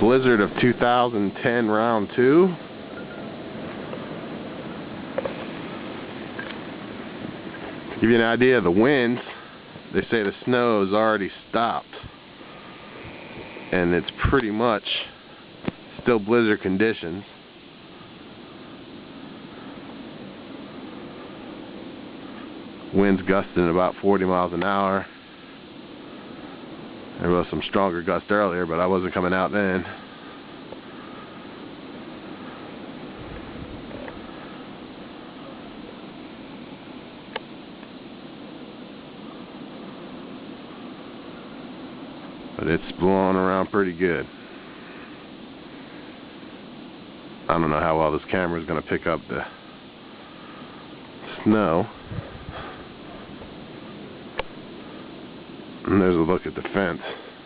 Blizzard of 2010 round 2. To give you an idea of the winds, they say the snow has already stopped, and it's pretty much still blizzard conditions. Winds gusting about 40 miles an hour. There was some stronger gusts earlier, but I wasn't coming out then. But it's blowing around pretty good. I don't know how well this camera is going to pick up the snow. And there's a look at the fence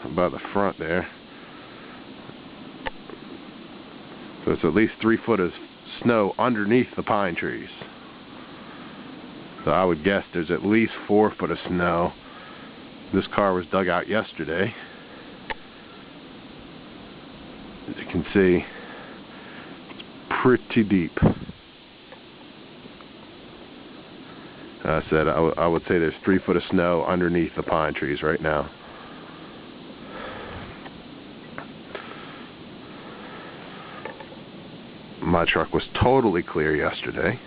above the front there. So it's at least 3 foot of snow underneath the pine trees. So I would guess there's at least 4 foot of snow. This car was dug out yesterday. As you can see, it's pretty deep. I said I would say there's 3 foot of snow underneath the pine trees right now. My truck was totally clear yesterday.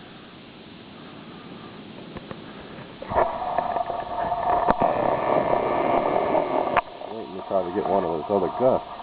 Waiting to try to get one of those other gusts.